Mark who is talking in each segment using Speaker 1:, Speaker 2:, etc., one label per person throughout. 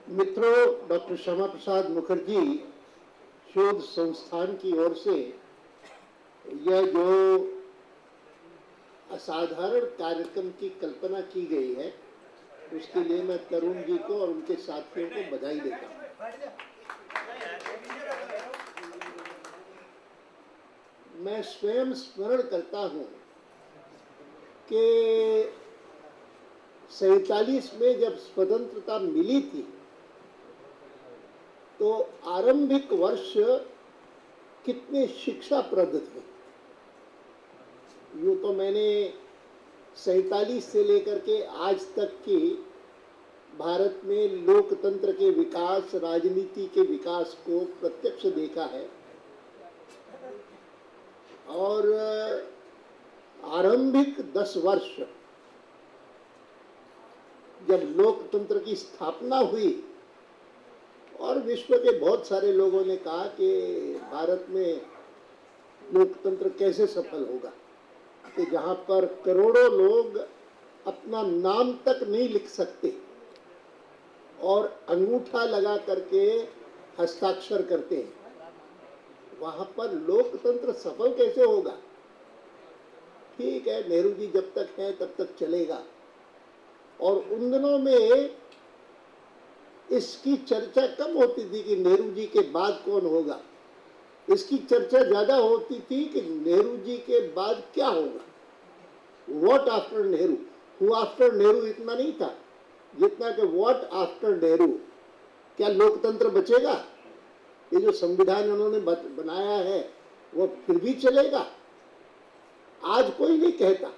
Speaker 1: मित्रों, डॉक्टर श्यामा प्रसाद मुखर्जी शोध संस्थान की ओर से यह जो असाधारण कार्यक्रम की कल्पना की गई है, उसके लिए मैं तरुण जी को और उनके साथियों को बधाई देता हूँ। मैं स्वयं स्मरण करता हूँ कि 47 में जब स्वतंत्रता मिली थी तो आरंभिक वर्ष कितने शिक्षाप्रद थे। यूँ तो मैंने 47 से लेकर के आज तक की भारत में लोकतंत्र के विकास, राजनीति के विकास को प्रत्यक्ष देखा है और आरंभिक 10 वर्ष जब लोकतंत्र की स्थापना हुई और विश्व के बहुत सारे लोगों ने कहा कि भारत में लोकतंत्र कैसे सफल होगा, कि जहाँ पर करोड़ों लोग अपना नाम तक नहीं लिख सकते और अंगूठा लगा करके हस्ताक्षर करते हैं, वहाँ पर लोकतंत्र सफल कैसे होगा। ठीक है, नेहरू जी जब तक हैं तब तक चलेगा। और उन दिनों में इसकी चर्चा कम होती थी कि नेहरू जी के बाद कौन होगा। इसकी चर्चा ज़्यादा होती थी कि नेहरू जी के बाद क्या होगा, what after Nehru. Who after Nehru इतना नहीं था जितना कि व्हाट आफ्टर नेहरू, क्या लोकतंत्र बचेगा, ये जो संविधान उन्होंने बनाया है वो फिर भी चलेगा। आज कोई नहीं कहता,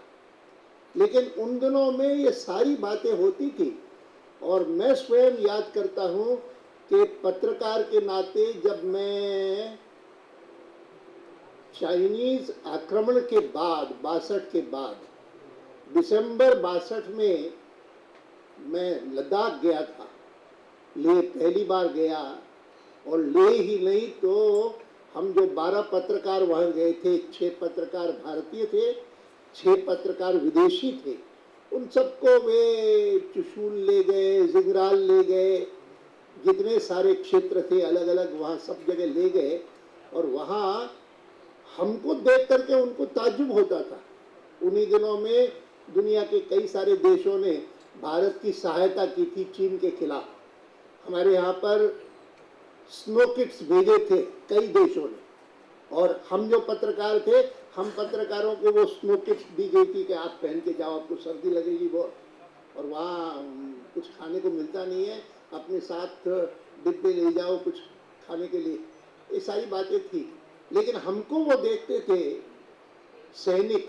Speaker 1: लेकिन उन दिनों में ये सारी बातें होती थी। और मैं स्वयं याद करता हूँ कि पत्रकार के नाते जब मैं चाइनीज आक्रमण के बाद 62 के बाद दिसंबर 62 में मैं लद्दाख गया था, लेह पहली बार गया। और लेह ही नहीं तो हम जो 12 पत्रकार वहाँ गए थे, 6 पत्रकार भारतीय थे, 6 पत्रकार विदेशी थे। उन सबको वे चुशूल ले गए, जिंगराल ले गए, जितने सारे क्षेत्र थे अलग अलग वहाँ सब जगह ले गए। और वहाँ हमको देख करके उनको ताज्जुब होता था। उन्हीं दिनों में दुनिया के कई सारे देशों ने भारत की सहायता की थी चीन के खिलाफ। हमारे यहाँ पर स्नो किट्स भेजे थे कई देशों ने, और हम जो पत्रकार थे, हम पत्रकारों को वो स्नो किट्स दी गई थी कि आप पहन के जाओ, आपको सर्दी लगेगी बहुत, और वहाँ कुछ खाने को मिलता नहीं है, अपने साथ डिब्बे ले जाओ कुछ खाने के लिए। ये सारी बातें थी। लेकिन हमको वो देखते थे सैनिक,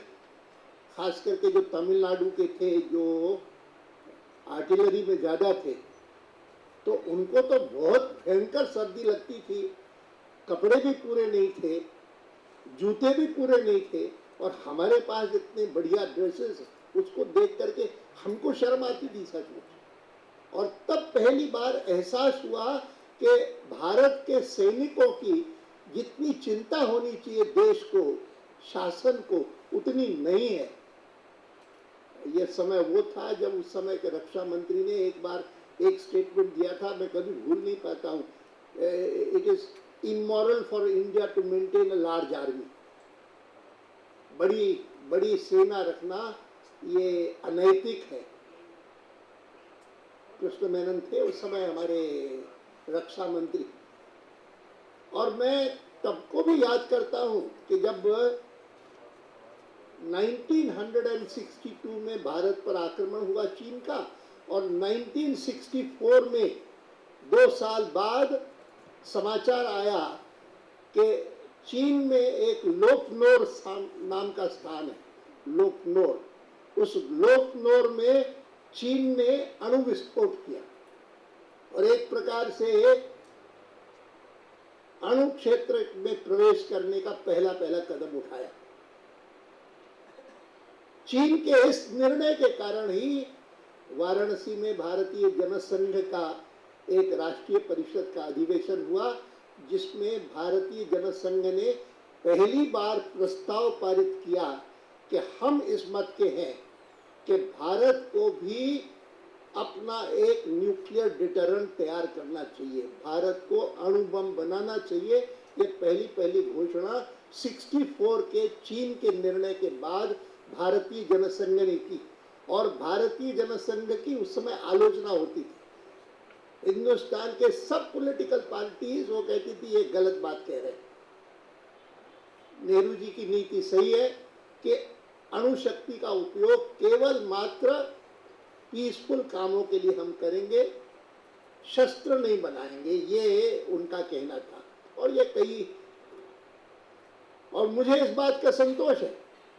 Speaker 1: खास करके जो तमिलनाडु के थे, जो आर्टिलरी में ज़्यादा थे, तो उनको तो बहुत भयंकर सर्दी लगती थी, कपड़े भी पूरे नहीं थे, जूते भी पूरे नहीं थे, और हमारे पास इतने बढ़िया ड्रेसेस, उसको देख करके हमको शर्म आती थी सचमुच। और तब पहली बार एहसास हुआ कि भारत के सैनिकों की जितनी चिंता होनी चाहिए देश को, शासन को, उतनी नहीं है। यह समय वो था जब उस समय के रक्षा मंत्री ने एक बार एक स्टेटमेंट दिया था, मैं कभी भूल नहीं पाता हूँ, it is immoral for India to maintain a large army. बड़ी बड़ी सेना रखना ये अनैतिक है। कृष्ण मेनन थे उस समय हमारे रक्षा मंत्री। और मैं तब को भी याद करता हूँ कि जब 1962 में भारत पर आक्रमण हुआ चीन का, और 1964 में 2 साल बाद समाचार आया कि चीन में एक लोकनोर नाम का स्थान है, लोकनोर। उस लोकनोर में चीन ने अणु विस्फोट किया और एक प्रकार से अणु क्षेत्र में प्रवेश करने का पहला कदम उठाया। चीन के इस निर्णय के कारण ही वाराणसी में भारतीय जनसंघ का एक राष्ट्रीय परिषद का अधिवेशन हुआ, जिसमें भारतीय जनसंघ ने पहली बार प्रस्ताव पारित किया कि हम इस मत के हैं कि भारत को भी अपना एक न्यूक्लियर डिटरेंट तैयार करना चाहिए, भारत को अणु बम बनाना चाहिए। ये पहली घोषणा 64 के चीन के निर्णय के बाद भारतीय जनसंघ ने की, और भारतीय जनसंघ की उस समय आलोचना होती थी। हिंदुस्तान के सब पॉलिटिकल पार्टीज वो कहती थी ये गलत बात कह रहे हैं। नेहरू जी की नीति सही है कि अणु शक्ति का उपयोग केवल मात्र पीसफुल कामों के लिए हम करेंगे, शस्त्र नहीं बनाएंगे, ये उनका कहना था। और ये कई, और मुझे इस बात का संतोष है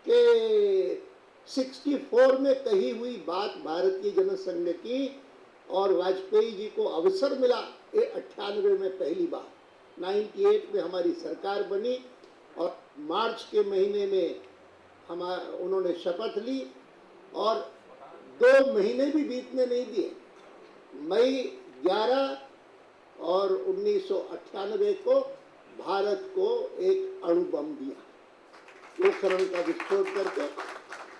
Speaker 1: कि 64 में कही हुई बात भारतीय जनसंघ की, और वाजपेयी जी को अवसर मिला ये 98 में पहली बार, 98 में हमारी सरकार बनी, और मार्च के महीने में उन्होंने शपथ ली, और 2 महीने भी बीतने नहीं दिए। मई 11 और 1998 को भारत को एक अणु बम दिया, पोखरण का विस्फोट करके।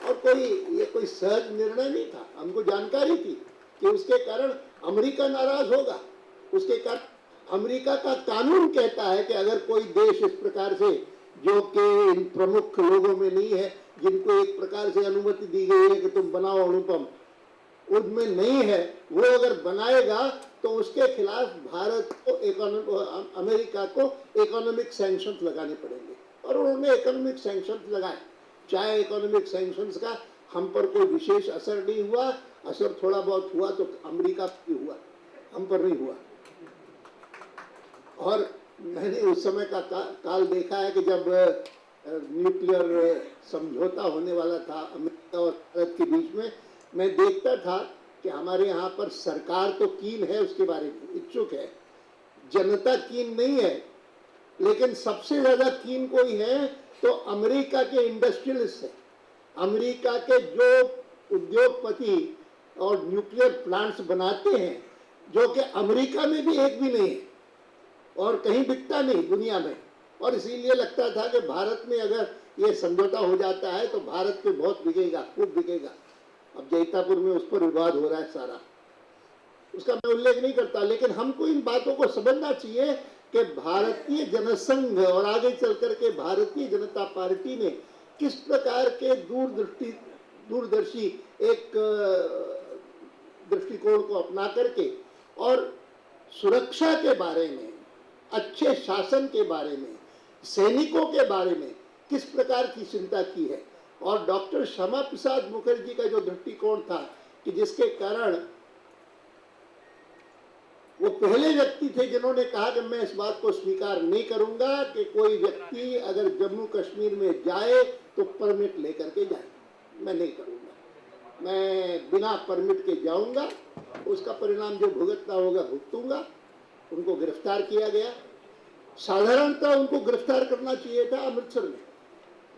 Speaker 1: और ये कोई सहज निर्णय नहीं था, हमको जानकारी थी कि उसके कारण अमेरिका नाराज होगा। उसके कारण अमेरिका का कानून कहता है कि अगर कोई देश इस प्रकार से, जो कि इन प्रमुख लोगों में नहीं है, जिनको एक प्रकार से अनुमति दी गई है कि तुम बनाओ अणु बम, उनमें नहीं है, वो अगर बनाएगा तो उसके खिलाफ भारत को अमेरिका को इकोनॉमिक सैंक्शंस लगाने पड़ेंगे। और उन्होंने इकोनॉमिक सैंक्शंस लगाए। चाहे इकोनॉमिक सैंक्शंस का हम पर कोई विशेष असर नहीं हुआ, असर थोड़ा बहुत हुआ तो अमेरिका पर हुआ, हम पर नहीं हुआ। और मैंने उस समय का काल देखा है कि जब न्यूक्लियर समझौता होने वाला था अमेरिका और भारत के बीच में, मैं देखता था कि हमारे यहाँ पर सरकार तो कीन है, उसके बारे में इच्छुक है, जनता कीन नहीं है, लेकिन सबसे ज्यादा कीन कोई है तो अमेरिका के इंडस्ट्रियलिस्ट है। अमेरिका के जो उद्योगपति और न्यूक्लियर प्लांट्स बनाते हैं, जो कि अमेरिका में भी एक भी नहीं है और कहीं बिकता नहीं दुनिया में। और इसीलिए लगता था कि भारत में अगर ये समझौता हो जाता है तो भारत पे बहुत बिकेगा, खूब बिकेगा। अब जैतापुर में उस पर विवाद हो रहा है सारा, उसका मैं उल्लेख नहीं करता, लेकिन हमको इन बातों को समझना चाहिए कि भारतीय जनसंघ और आगे चल करके भारतीय जनता पार्टी ने किस प्रकार के दूरदर्शी एक दृष्टिकोण को अपना करके और सुरक्षा के बारे में, अच्छे शासन के बारे में, सैनिकों के बारे में किस प्रकार की चिंता की है। और डॉक्टर श्यामा प्रसाद मुखर्जी का जो दृष्टिकोण था कि जिसके कारण वो पहले व्यक्ति थे जिन्होंने कहा कि मैं इस बात को स्वीकार नहीं करूंगा कि कोई व्यक्ति अगर जम्मू कश्मीर में जाए तो परमिट लेकर के जाए, मैं नहीं करूंगा, मैं बिना परमिट के जाऊंगा, उसका परिणाम जो भुगतना होगा भुगतूंगा। उनको गिरफ्तार किया गया। साधारणतः उनको गिरफ्तार करना चाहिए था अमृतसर में,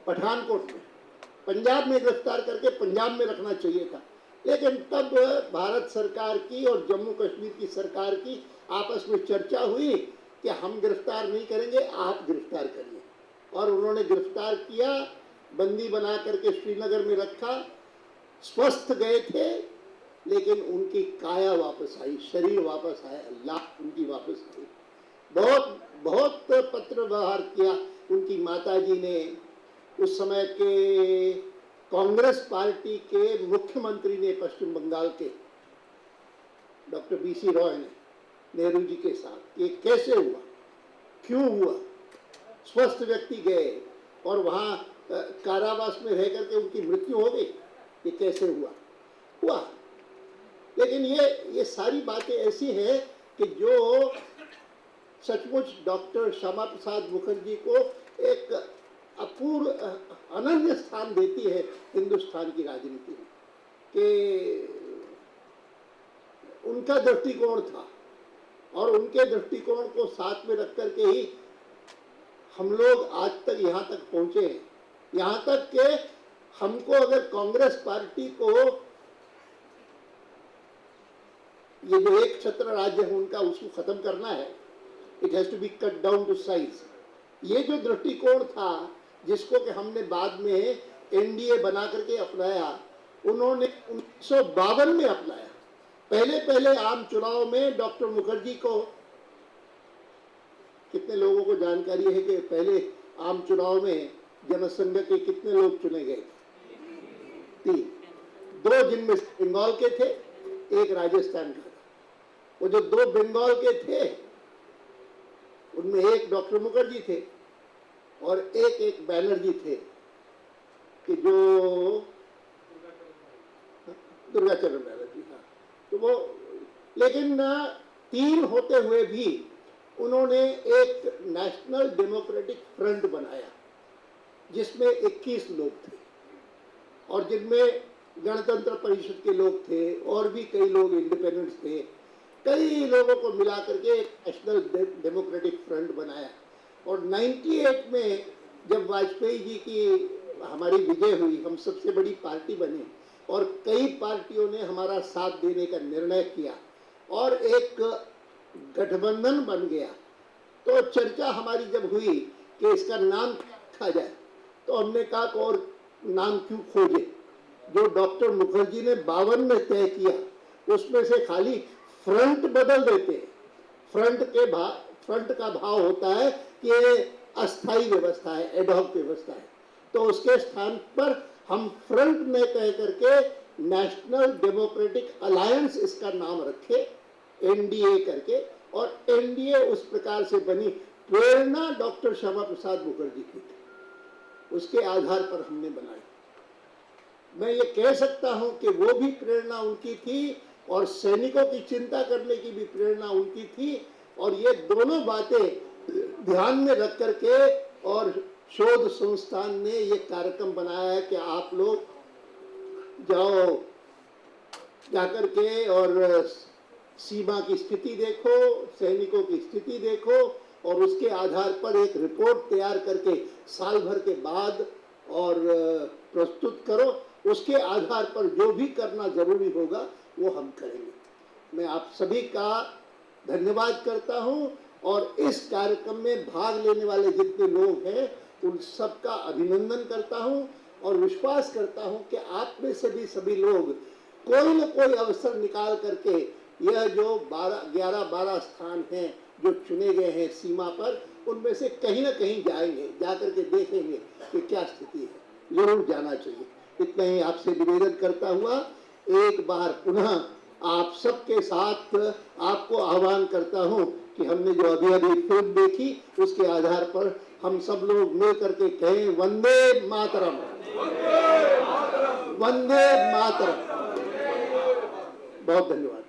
Speaker 1: पठानकोट में, पंजाब में गिरफ्तार करके पंजाब में रखना चाहिए था। लेकिन तब भारत सरकार की और जम्मू कश्मीर की सरकार की आपस में चर्चा हुई कि हम गिरफ्तार नहीं करेंगे, आप गिरफ्तार करिए। और उन्होंने गिरफ्तार किया, बंदी बना करके श्रीनगर में रखा। स्वस्थ गए थे लेकिन उनकी काया वापस आई, शरीर वापस आया, लाश उनकी वापस आई। बहुत बहुत पत्र व्यवहार किया उनकी माताजी ने। उस समय के कांग्रेस पार्टी के मुख्यमंत्री ने पश्चिम बंगाल के डॉक्टर बीसी रॉय ने नेहरू जी के साथ कि कैसे हुआ, क्यों हुआ, स्वस्थ व्यक्ति गए और वहां कारावास में रह करके उनकी मृत्यु हो गई, ये कैसे हुआ। लेकिन ये सारी बातें ऐसी हैं कि जो सचमुच डॉक्टर श्यामा प्रसाद मुखर्जी को एक अपूर्व अनन्य स्थान देती है हिंदुस्तान की राजनीति में, कि उनका दृष्टिकोण था और उनके दृष्टिकोण को साथ में रख करके ही हम लोग आज तक यहाँ तक पहुँचे हैं। यहाँ तक कि हमको अगर कांग्रेस पार्टी को ये जो एक छत्र राज्य है उनका, उसको खत्म करना है, it has to be cut down to size. ये जो दृष्टिकोण था जिसको कि हमने बाद में एनडीए बना करके अपनाया, उन्होंने 1952 में अपनाया। पहले पहले आम चुनाव में डॉक्टर मुखर्जी को, कितने लोगों को जानकारी है कि पहले आम चुनाव में जनसंघ के कितने लोग चुने गए? 3, 2 जिनमें बंगाल के थे, 1 राजस्थान का था। वो जो 2 बंगाल के थे उनमें 1 डॉक्टर मुखर्जी थे और एक बैनर्जी थे कि जो दुर्गाचरण बैनर्जी था। तो वो, लेकिन 3 होते हुए भी उन्होंने एक नेशनल डेमोक्रेटिक फ्रंट बनाया जिसमें 21 लोग थे और जिनमें गणतंत्र परिषद के लोग थे और भी कई लोग इंडिपेंडेंट्स थे। कई लोगों को मिला करके एक नेशनल डेमोक्रेटिक फ्रंट बनाया। और 98 में जब वाजपेयी जी की हमारी विजय हुई, हम सबसे बड़ी पार्टी बने और कई पार्टियों ने हमारा साथ देने का निर्णय किया और एक गठबंधन बन गया। तो चर्चा हमारी जब हुई कि इसका नाम क्या रखा जाए, तो हमने कहा कि और नाम क्यों खोजे, जो डॉक्टर मुखर्जी ने 52 में तय किया उसमें से खाली फ्रंट बदल देते हैं। फ्रंट का भाव होता है कि ये अस्थायी व्यवस्था है, एडहॉक व्यवस्था है। तो उसके स्थान पर हम फ्रंट में कह करके नेशनल डेमोक्रेटिक अलायंस इसका नाम रखे, एनडीए करके। और एनडीए उस प्रकार से बनी, प्रेरणा डॉक्टर श्यामा प्रसाद मुखर्जी की थी, उसके आधार पर हमने बनाई। मैं ये कह सकता हूं कि वो भी प्रेरणा उनकी थी और सैनिकों की चिंता करने की भी प्रेरणा उनकी थी। और ये दोनों बातें ध्यान में रख करके और शोध संस्थान ने ये कार्यक्रम बनाया है कि आप लोग जाओ, जाकर के और सीमा की स्थिति देखो, सैनिकों की स्थिति देखो और उसके आधार पर एक रिपोर्ट तैयार करके साल भर के बाद और प्रस्तुत करो। उसके आधार पर जो भी करना जरूरी होगा वो हम करेंगे। मैं आप सभी का धन्यवाद करता हूं और इस कार्यक्रम में भाग लेने वाले जितने लोग हैं उन सबका अभिनंदन करता हूं और विश्वास करता हूं कि आप में से भी सभी लोग कोई न कोई अवसर निकाल करके यह जो 11-12 स्थान हैं जो चुने गए हैं सीमा पर, उनमें से कहीं ना कहीं जाएंगे, जाकर के देखेंगे कि क्या स्थिति है। जरूर जाना चाहिए। इतना ही आपसे निवेदन करता हुआ एक बार पुनः आप सबके साथ आपको आह्वान करता हूं कि हमने जो अभी फिल्म देखी उसके आधार पर हम सब लोग मिल करके कहें वंदे मातरम, वंदे मातरम। बहुत धन्यवाद।